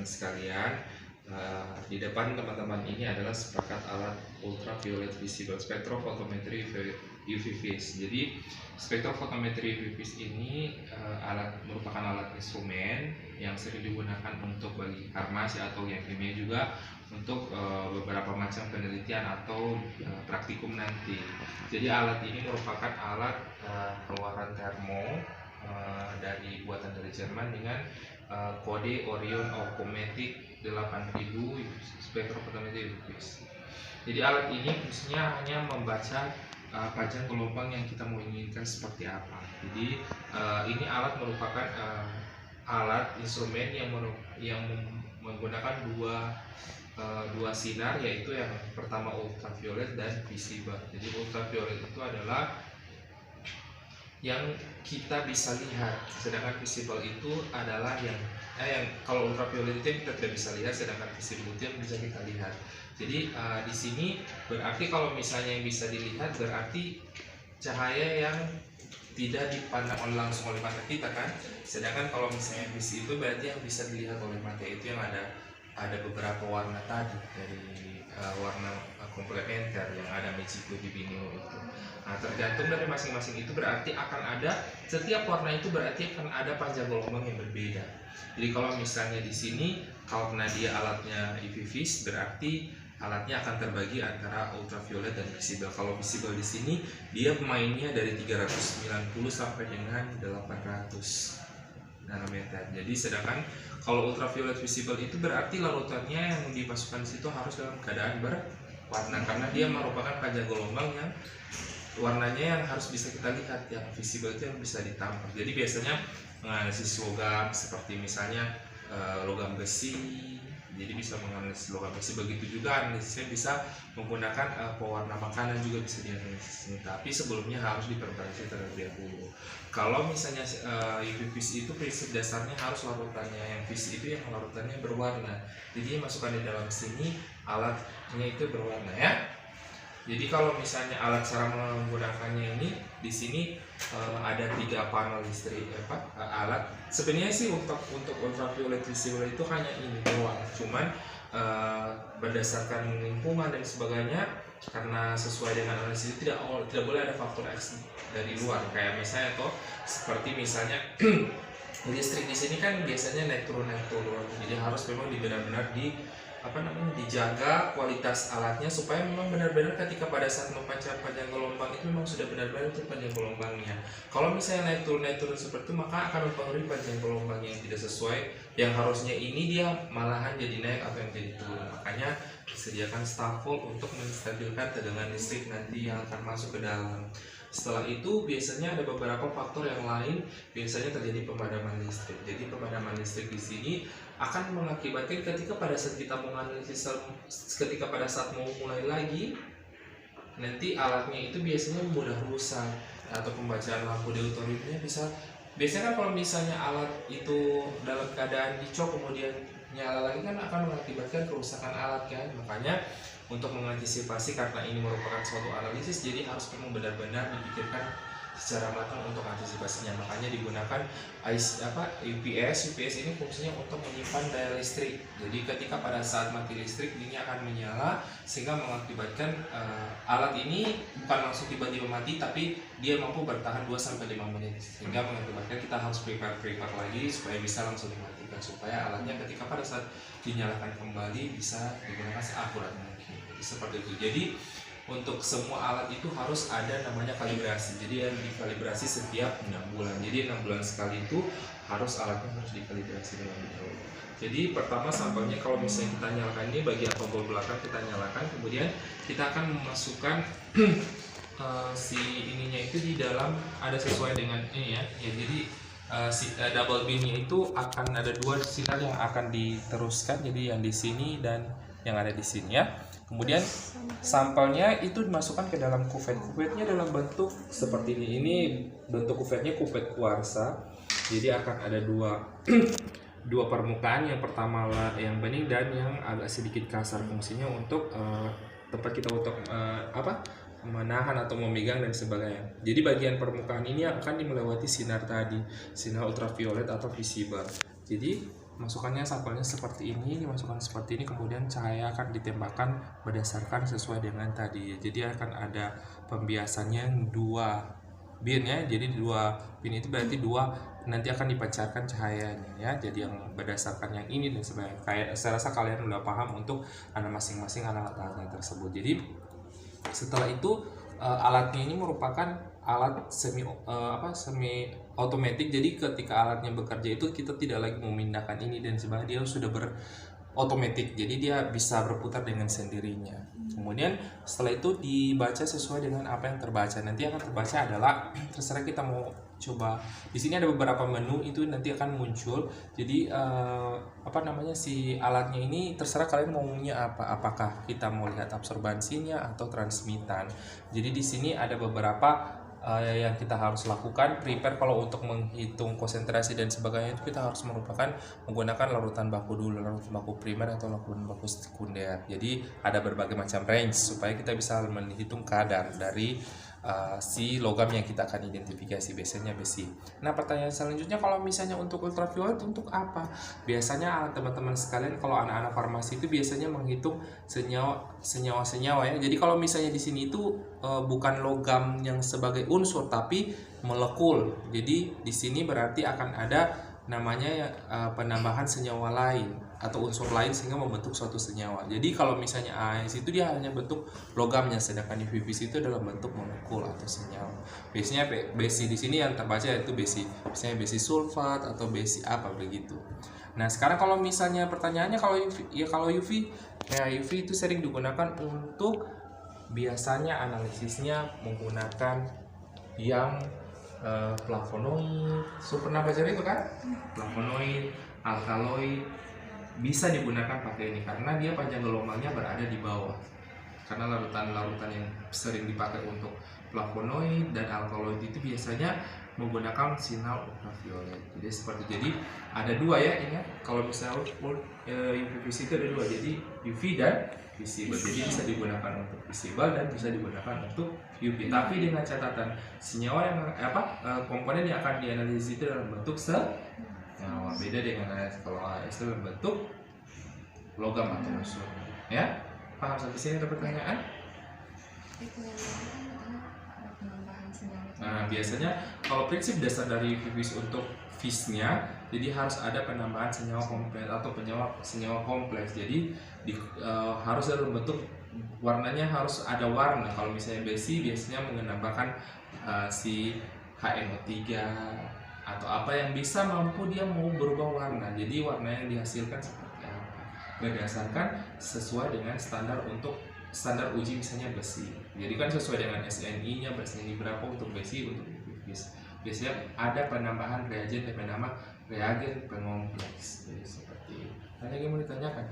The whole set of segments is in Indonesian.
sekalian, di depan teman-teman ini adalah sepakat alat ultraviolet visible spectrophotometry UV-Vis. Jadi spectrophotometry UV-Vis ini merupakan alat instrumen yang sering digunakan untuk bagi farmasi atau yang kimia, juga untuk beberapa macam penelitian atau praktikum nanti. Jadi alat ini merupakan alat keluaran termo dari buatan dari Jerman dengan kode Orion Automatic 8000 spectrophotometry UV-Vis. Jadi alat ini fungsinya hanya membaca panjang gelombang yang kita mau inginkan seperti apa. Jadi ini alat merupakan alat instrumen yang menggunakan dua sinar, yaitu yang pertama ultraviolet dan visible. Jadi ultraviolet itu adalah yang kita bisa lihat, sedangkan visible itu adalah yang kalau ultraviolet itu kita tidak bisa lihat, sedangkan visible itu yang bisa kita lihat. Jadi di sini berarti kalau misalnya yang bisa dilihat berarti cahaya yang tidak dipandang langsung oleh mata kita kan, sedangkan kalau misalnya visi itu berarti yang bisa dilihat oleh mata itu yang ada beberapa warna tadi, dari warna komplementer yang ada Mexico di Bineo itu. Nah, tergantung dari masing-masing itu berarti akan ada, setiap warna itu berarti akan ada panjang gelombang yang berbeda. Jadi kalau misalnya di sini karena dia alatnya UV-Vis, berarti alatnya akan terbagi antara ultraviolet dan visible. Kalau visible di sini dia mainnya dari 390 sampai dengan 800 nanometer. Jadi sedangkan kalau ultraviolet visible itu berarti larutannya yang dimasukkan di situ harus dalam keadaan berwarna, karena dia merupakan panjang gelombang yang warnanya yang harus bisa kita lihat, yang visible itu yang bisa ditampar. Jadi biasanya menganalisis logam seperti misalnya logam besi, jadi bisa menganalisis logam besi. Begitu juga analisisnya bisa menggunakan pewarna makanan juga bisa dianalisis. Tapi sebelumnya harus diperbaiki terlebih dahulu. Kalau misalnya UV-Vis itu prinsip dasarnya harus larutannya yang vis itu yang larutannya berwarna. Jadi masukkan di dalam sini alatnya itu berwarna ya. Jadi kalau misalnya alat cara menggunakannya ini di sini ada 3 panel listrik alat. Sebenarnya sih untuk ultraviolet visible itu hanya ini doang. Cuman berdasarkan lingkungan dan sebagainya, karena sesuai dengan analisis itu tidak boleh ada faktor X dari luar. Kayak misalnya seperti misalnya listrik di sini kan biasanya naik turun. Jadi harus memang benar-benar dijaga kualitas alatnya supaya memang benar-benar ketika pada saat memancar panjang gelombang itu memang sudah benar-benar itu panjang gelombangnya. Kalau misalnya naik turun seperti itu, maka akan mempengaruhi panjang gelombang yang tidak sesuai, yang harusnya ini dia malahan jadi naik atau yang jadi turun. Makanya disediakan stafel untuk menstabilkan tegangan listrik nanti yang akan masuk ke dalam. Setelah itu biasanya ada beberapa faktor yang lain, biasanya terjadi pemadaman listrik. Jadi pemadaman listrik di sini akan mengakibatkan ketika pada saat kita menganalisis, ketika pada saat mau mulai lagi, nanti alatnya itu biasanya mudah rusak atau pembacaan lampu deuteriumnya biasanya kan kalau misalnya alat itu dalam keadaan dicok kemudian nyala lagi kan akan mengakibatkan kerusakan alat kan. Makanya untuk mengantisipasi, karena ini merupakan suatu analisis, jadi harus memang benar-benar dipikirkan secara matang untuk antisipasinya. Makanya digunakan UPS ini fungsinya untuk menyimpan daya listrik. Jadi ketika pada saat mati listrik ini akan menyala, sehingga mengakibatkan alat ini bukan langsung tiba-tiba mati, tapi dia mampu bertahan 2-5 menit, sehingga mengakibatkan kita harus prepare lagi supaya bisa langsung dimatikan, supaya alatnya ketika pada saat dinyalakan kembali bisa digunakan seakurat mungkin. Seperti itu. Jadi untuk semua alat itu harus ada namanya kalibrasi. Jadi yang dikalibrasi setiap 6 bulan. Jadi 6 bulan sekali itu alatnya harus dikalibrasi terlebih dahulu. Jadi pertama sampelnya kalau misalnya kita nyalakan ini bagian tombol belakang kita nyalakan, kemudian kita akan memasukkan si ininya itu di dalam, ada sesuai dengan ini ya. Jadi double beamnya itu akan ada 2 sinar yang akan diteruskan. Jadi yang di sini dan yang ada di sini ya. Kemudian sampelnya itu dimasukkan ke dalam kuvet. Kuvetnya dalam bentuk seperti ini. Ini bentuk kuvetnya kuvet kuarsa. Jadi akan ada dua permukaan. Yang pertama yang bening dan yang agak sedikit kasar. Fungsinya untuk tempat kita untuk menahan atau memegang dan sebagainya. Jadi bagian permukaan ini akan melewati sinar tadi, sinar ultraviolet atau visible. Jadi masukannya sampelnya seperti ini, dimasukkan seperti ini, kemudian cahaya akan ditembakkan berdasarkan sesuai dengan tadi. Jadi akan ada pembiasannya 2 bin ya. Jadi 2 bin itu berarti 2 nanti akan dipancarkan cahayanya ya. Jadi yang berdasarkan yang ini dan sebagainya. Kayak saya rasa kalian udah paham untuk masing-masing alat-alatnya tersebut. Jadi setelah itu alatnya ini merupakan alat semi otomatis. Jadi ketika alatnya bekerja itu kita tidak lagi memindahkan ini dan sebagainya, dia sudah otomatis, jadi dia bisa berputar dengan sendirinya. Kemudian setelah itu dibaca sesuai dengan apa yang terbaca. Nanti akan terbaca adalah terserah kita mau coba. Di sini ada beberapa menu itu nanti akan muncul. Jadi si alatnya ini terserah kalian maunya apa. Apakah kita mau lihat absorbansinya atau transmitan. Jadi di sini ada beberapa yang kita harus lakukan. Prepare kalau untuk menghitung konsentrasi dan sebagainya itu kita harus menggunakan larutan baku dulu, larutan baku primer atau larutan baku sekunder. Jadi ada berbagai macam range supaya kita bisa menghitung kadar dari si logam yang kita akan identifikasi, biasanya besi. Nah, pertanyaan selanjutnya, kalau misalnya untuk ultraviolet untuk apa? Biasanya teman-teman sekalian, kalau anak-anak farmasi itu biasanya menghitung senyawa ya. Jadi kalau misalnya di sini itu bukan logam yang sebagai unsur tapi molekul. Jadi di sini berarti akan ada namanya penambahan senyawa lain atau unsur lain sehingga membentuk suatu senyawa. Jadi kalau misalnya AS itu dia hanya bentuk logamnya, sedangkan UV-VIS itu dalam bentuk molekul atau senyawa. Biasanya besi di sini yang terbaca yaitu besi, misalnya besi sulfat atau besi apa begitu. Nah, sekarang kalau misalnya pertanyaannya kalau UV itu sering digunakan untuk biasanya analisisnya menggunakan yang flavonoid, pernah baca itu kan? Flavonoid, alkaloid bisa digunakan pakai ini karena dia panjang gelombangnya berada di bawah. Karena larutan-larutan yang sering dipakai untuk flavonoid dan alkaloid itu biasanya menggunakan sinyal ultraviolet. Jadi ada 2 ya, ingat kalau misalnya UV-VIS itu ada 2, jadi UV dan visible. Jadi bisa digunakan untuk visible dan bisa digunakan untuk UV. Tapi dengan catatan senyawa yang komponen yang akan dianalisis itu dalam bentuk senyawa. Beda dengan AS. Kalau AS itu dalam bentuk logam atau unsur. Ya, paham sampai sini? Ada pertanyaan? Nah, biasanya kalau prinsip dasar dari UV-VIS untuk VIS-nya, jadi harus ada penambahan senyawa kompleks atau senyawa kompleks. Jadi harus dalam bentuk warnanya harus ada warna. Kalau misalnya besi biasanya menambahkan si HNO3 atau apa yang bisa mampu dia mau berubah warna. Jadi warna yang dihasilkan seperti apa berdasarkan sesuai dengan standar uji misalnya besi. Jadi kan sesuai dengan SNI-nya, SNI berapa untuk besi, untuk UV-VIS. Biasanya ada penambahan reagen yang bernama reagen pengompleks. Jadi seperti itu. Ada yang mau ditanyakan?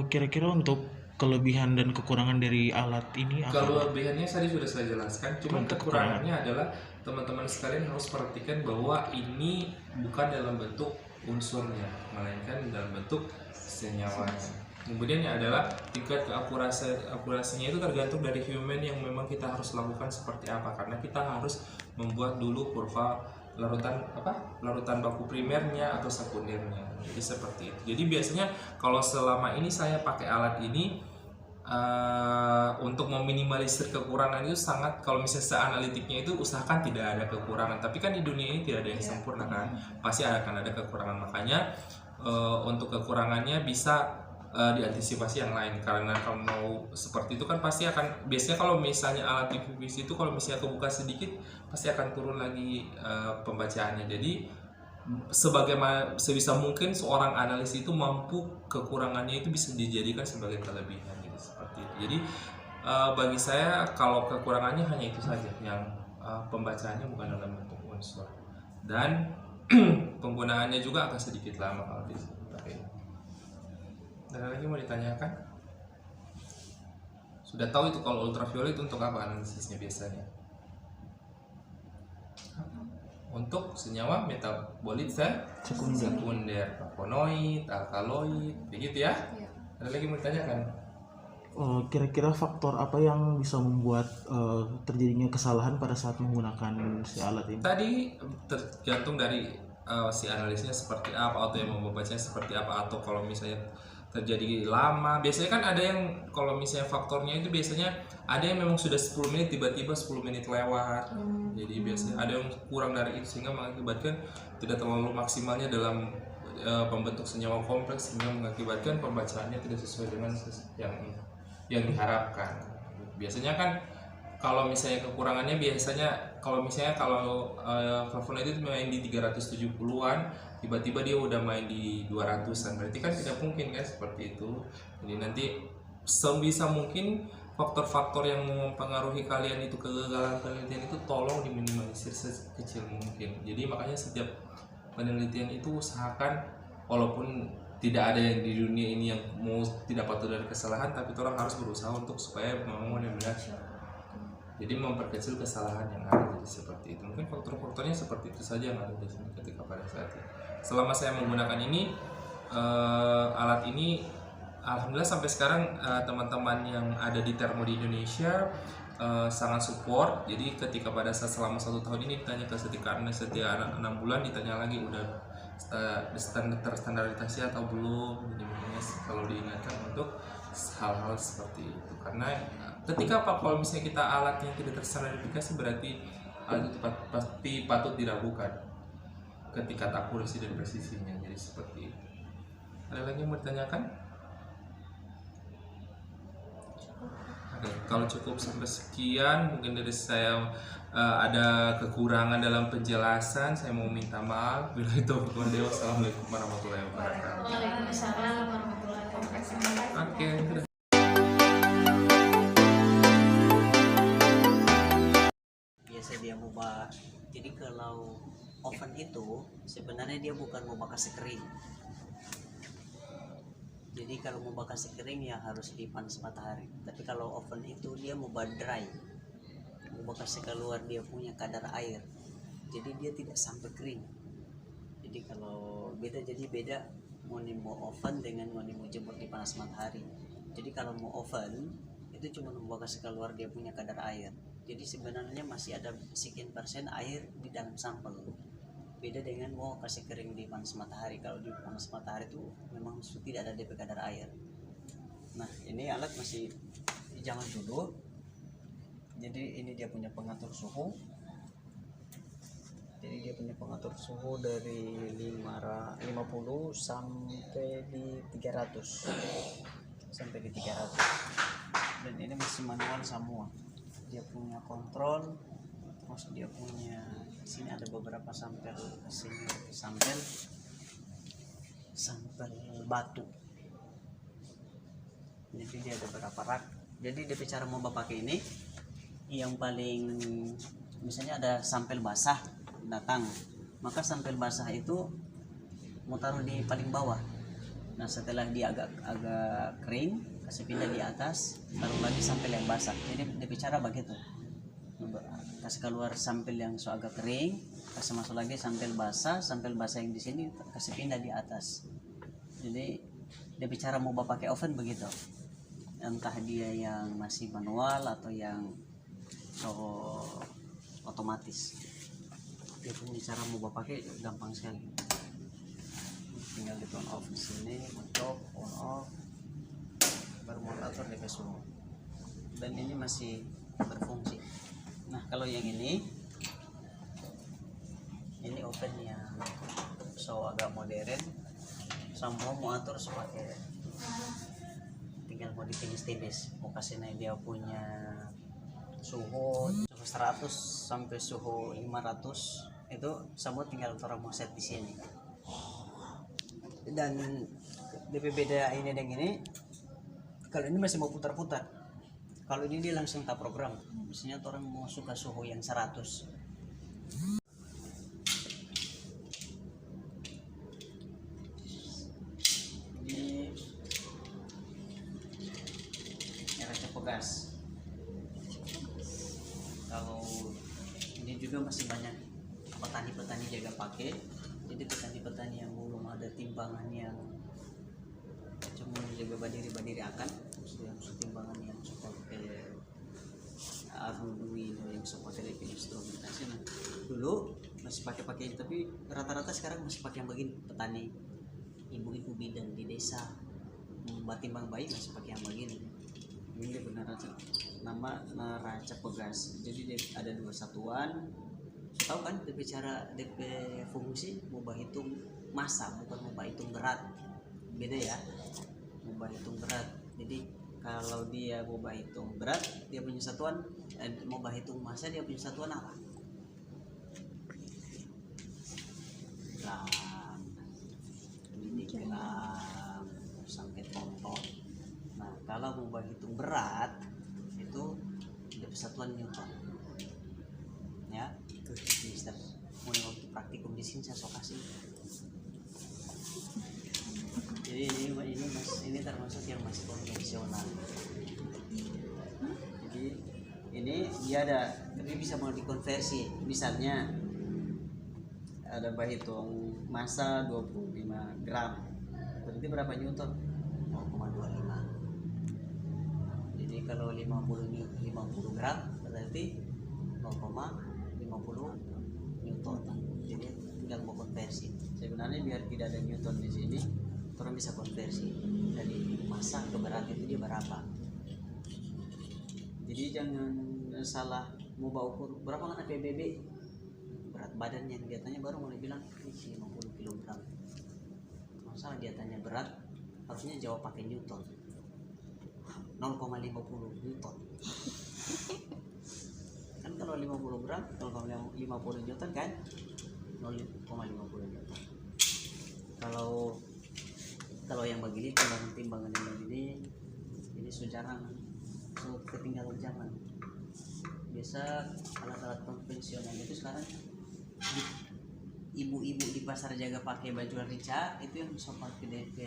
Kira-kira untuk kelebihan dan kekurangan dari alat ini apa? Kelebihannya tadi sudah saya jelaskan, cuma kekurangannya adalah teman-teman sekalian harus perhatikan bahwa ini bukan dalam bentuk unsurnya, melainkan dalam bentuk senyawanya. Kemudian adalah tingkat akurasinya itu tergantung dari human yang memang kita harus lakukan seperti apa, karena kita harus membuat dulu kurva larutan baku primernya atau sekundernya. Jadi seperti itu. Jadi biasanya kalau selama ini saya pakai alat ini untuk meminimalisir kekurangan itu sangat, kalau misalnya analitiknya itu usahakan tidak ada kekurangan. Tapi kan di dunia ini tidak ada yang sempurna kan, pasti akan ada kekurangan. Makanya untuk kekurangannya bisa diantisipasi yang lain, karena kalau mau seperti itu kan pasti akan, biasanya kalau misalnya alat UV-VIS itu kalau misalnya kebuka sedikit pasti akan turun lagi pembacaannya. Jadi sebisa mungkin seorang analis itu mampu kekurangannya itu bisa dijadikan sebagai kelebihan gitu, seperti itu. Jadi bagi saya kalau kekurangannya hanya itu saja, yang pembacaannya bukan dalam bentuk unsur dan penggunaannya juga akan sedikit lama kalau dipakai. Ada lagi mau ditanyakan? Sudah tahu itu kalau ultraviolet untuk apa analisisnya biasanya? Untuk senyawa metabolit sekunder, flavonoid, alkaloid, begitu ya? Ada lagi mau ditanyakan? kira-kira faktor apa yang bisa membuat terjadinya kesalahan pada saat menggunakan si alat ini? Tadi tergantung dari si analisnya seperti apa, atau yang membacanya seperti apa, atau kalau misalnya terjadi lama. Biasanya kan ada yang kalau misalnya faktornya itu biasanya ada yang memang sudah 10 menit tiba-tiba 10 menit lewat. Jadi biasanya ada yang kurang dari itu sehingga mengakibatkan tidak terlalu maksimalnya dalam pembentuk senyawa kompleks, sehingga mengakibatkan pembacaannya tidak sesuai dengan yang diharapkan. Biasanya kan kalau misalnya kekurangannya kalau flavonoid itu main di 370-an, tiba-tiba dia udah main di 200-an, berarti kan tidak mungkin kan seperti itu. Jadi nanti sebisa mungkin faktor-faktor yang mempengaruhi kalian itu kegagalan penelitian itu tolong diminimalisir sekecil mungkin. Jadi makanya setiap penelitian itu usahakan, walaupun tidak ada yang di dunia ini yang mau tidak patut dari kesalahan, tapi orang harus berusaha untuk supaya memang benar-benar jadi memperkecil kesalahan yang ada. Jadi seperti itu, mungkin faktor-faktornya seperti itu saja yang ada di sini ketika pada saat ini. Selama saya menggunakan ini alat ini, alhamdulillah sampai sekarang teman-teman yang ada di Thermo di Indonesia sangat support. Jadi ketika pada saat selama 1 tahun ini ditanya ke setiap 6 bulan ditanya lagi udah terstandarisasi atau belum. Jadi makanya kalau diingatkan untuk hal-hal seperti itu, karena ketika kalau misalnya kita alatnya tidak terstandarisasi berarti alat itu pasti patut diragukan ketika akurasi dan presisinya. Jadi seperti itu. Ada lagi yang mau ditanyakan? Oke, kalau cukup sampai sekian, mungkin dari saya ada kekurangan dalam penjelasan, saya mau minta maaf. Bila itu wassalamualaikum warahmatullahi wabarakatuh. Waalaikumsalam warahmatullahi wabarakatuh. Oke. Biasa dia mubah. Jadi kalau oven itu sebenarnya dia bukan mubah kasih kering. Jadi kalau mau kasih kering ya harus dipanas matahari. Tapi kalau oven itu dia mau dry, mau kasih keluar dia punya kadar air. Jadi dia tidak sampai kering. Jadi kalau beda, jadi beda mau oven dengan mau jemur di panas matahari. Jadi kalau mau oven itu cuma mau kasih keluar dia punya kadar air. Jadi sebenarnya masih ada sekian persen air di dalam sampel. Beda dengan mau kasih kering di panas matahari. Kalau di panas matahari itu memang tidak ada DP kadar air. Nah ini alat masih di zaman dulu. Jadi ini dia punya pengatur suhu. Jadi dia punya pengatur suhu dari 50 sampai di 300. Sampai di 300. Dan ini masih manual semua. Dia punya kontrol. Terus dia punya sini ada beberapa sampel, sini sampel batu. Jadi dia ada beberapa rak. Jadi dia cara mau pakai ini yang paling misalnya ada sampel basah datang, maka sampel basah itu mau taruh di paling bawah. Nah setelah dia agak kering kasih pindah di atas, taruh lagi sampel yang basah. Jadi dia bicara begitu, kasih keluar sampel yang agak kering, kasih masuk lagi sampel basah yang di sini kasih pindah di atas. Jadi dia bicara mau pakai oven begitu, entah dia yang masih manual atau yang otomatis. Dia punya cara mau pakai gampang sekali, tinggal di turn off di sini, on off, baru mau atur DP suhu, dan ini masih berfungsi. Nah kalau yang ini oven yang agak modern, semua mau atur sebagai tinggal mau ditinis-tinis, mau kasih naik dia punya suhu 100 sampai suhu 500 itu semua tinggal orang mau set di sini. Dan lebih beda ini dengan ini, kalau ini masih mau putar-putar. Kalau ini dia langsung tak program. Misalnya orang mau suka suhu yang 100. Ini era cepo gas. Kalau ini juga masih banyak petani-petani jaga pakai. Jadi petani-petani yang belum ada timbangan yang cuma jaga badiri akan timbangan yang suka Arduino yang suka pakai instrumentasi. Nah, dulu masih pakai tapi rata-rata sekarang masih pakai yang begini. Petani ibu-ibu bidan di desa membuat timbang bayi masih pakai yang begini. Ini dia benar nama neraca pegas. Jadi dia ada 2 satuan. Tahu kan DP cara DP fungsi mau hitung massa, bukan mau hitung berat. Beda ya. Mau hitung berat. Jadi kalau dia mau hitung berat, dia punya satuan, mau hitung massa dia punya satuan apa? Gram. Ini gram sampai ton. Nah, kalau mau hitung berat itu dia satuan Newton. Ya, itu Mister. Mau waktu praktikum di sini saya sok kasih. Jadi ini termasuk yang masih konvensional. Jadi ini dia ada, tapi bisa mau dikonversi. Misalnya ada hitung massa 25 gram. Berarti berapa Newton? 0,25. Jadi kalau 50 gram berarti 0,50 Newton. Jadi tinggal mau konversi. Sebenarnya biar tidak ada Newton di sini, orang bisa konversi dari massa ke berat itu dia berapa. Jadi jangan salah mau ukur berapa kan PBB berat badannya, dia tanya baru mulai bilang ini 50 kg. Masalah dia tanya berat, harusnya jawab pakai Newton. 0,50 Newton. Kan kalau 50 gram 0,50 Newton kan 0,50 Newton. Kalau yang begini timbangan yang begini ini sudah jarang, ketinggalan zaman. Biasa alat-alat konvensional itu sekarang ibu-ibu di pasar jaga pakai baju rica itu yang bisa pakai DP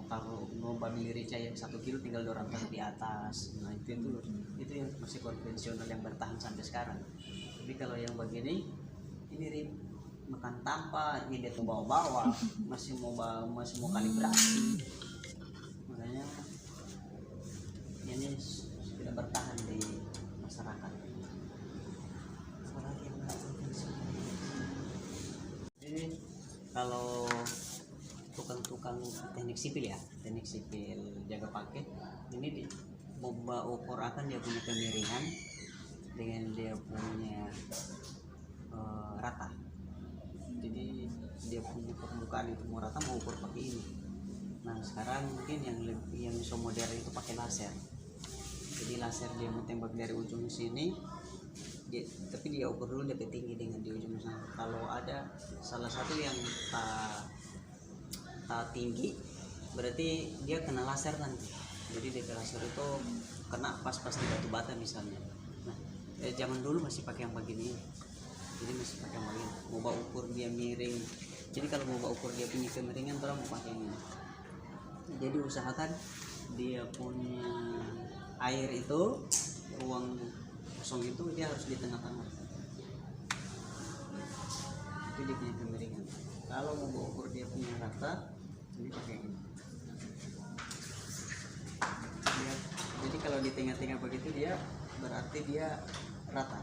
taruh beli rica yang 1 kilo tinggal 200 di atas. Nah itu yang masih konvensional yang bertahan sampai sekarang. Tapi kalau yang begini ini makan tanpa ini dia bawa masih mau kalibrasi, makanya ini tidak bertahan di masyarakat. Jadi kalau tukang teknik sipil jaga pakai ini bomba ukur akan dia punya kemiringan dengan dia punya rata. Jadi dia punya permukaan itu mau rata mau ukur pakai ini. Nah sekarang mungkin yang so modern itu pakai laser. Jadi laser dia mau tembak dari ujung sini, tapi dia ukur dulu DP tinggi dengan di ujung sana. Kalau ada salah satu yang tak tinggi, berarti dia kena laser nanti. Jadi DP laser itu kena pas di batu bata misalnya. Nah zaman dulu masih pakai yang begini. Jadi masih pakai yang begini. Mau ukur dia miring. Jadi kalau mau ukur dia punya kemiringan, orang mau pakai ini. Jadi usahakan dia punya air itu, ruang kosong itu dia harus di tengah-tengah. Itu dia punya kemiringan. Kalau mau ukur dia punya rata, ini pakai ini. Jadi kalau di tengah-tengah begitu dia berarti dia rata.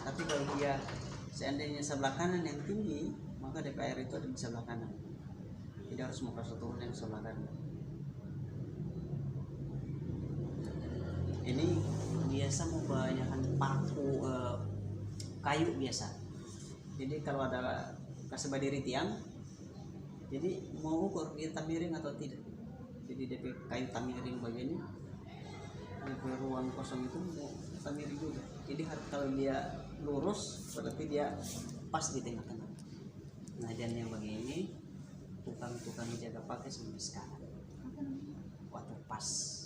Tapi kalau dia seandainya sebelah kanan yang tinggi, maka DPR itu ada di sebelah kanan. Tidak harus mau kasih turun yang sebelah kanan. Ini biasa membahayakan paku kayu biasa. Jadi kalau ada kasih berdiri tiang, jadi mau ukur dia miring atau tidak. Jadi DP kayu miring begini, DP ruang kosong itu mau miring juga. Jadi kalau dia lurus berarti dia pas di tengah-tengah. Nah dan yang begini tukang jaga pakai sampai sekarang water pass.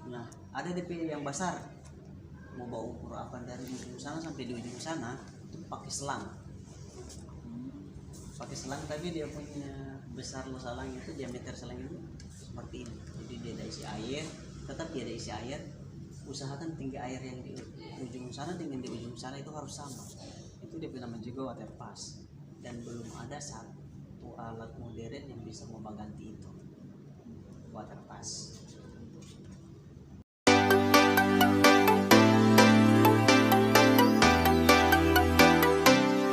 Nah ada DP yang besar mau bawa ukur apa dari ujung sana sampai di ujung sana itu pakai selang. Tapi dia punya besar selang itu, diameter selang itu seperti ini. Jadi dia ada isi air, tetap dia ada isi air. Usahakan tinggi air yang di ujung sana dengan di ujung sana itu harus sama. Itu dia nama juga water pass. Dan belum ada satu satu alat modern yang bisa mengganti itu, water pass.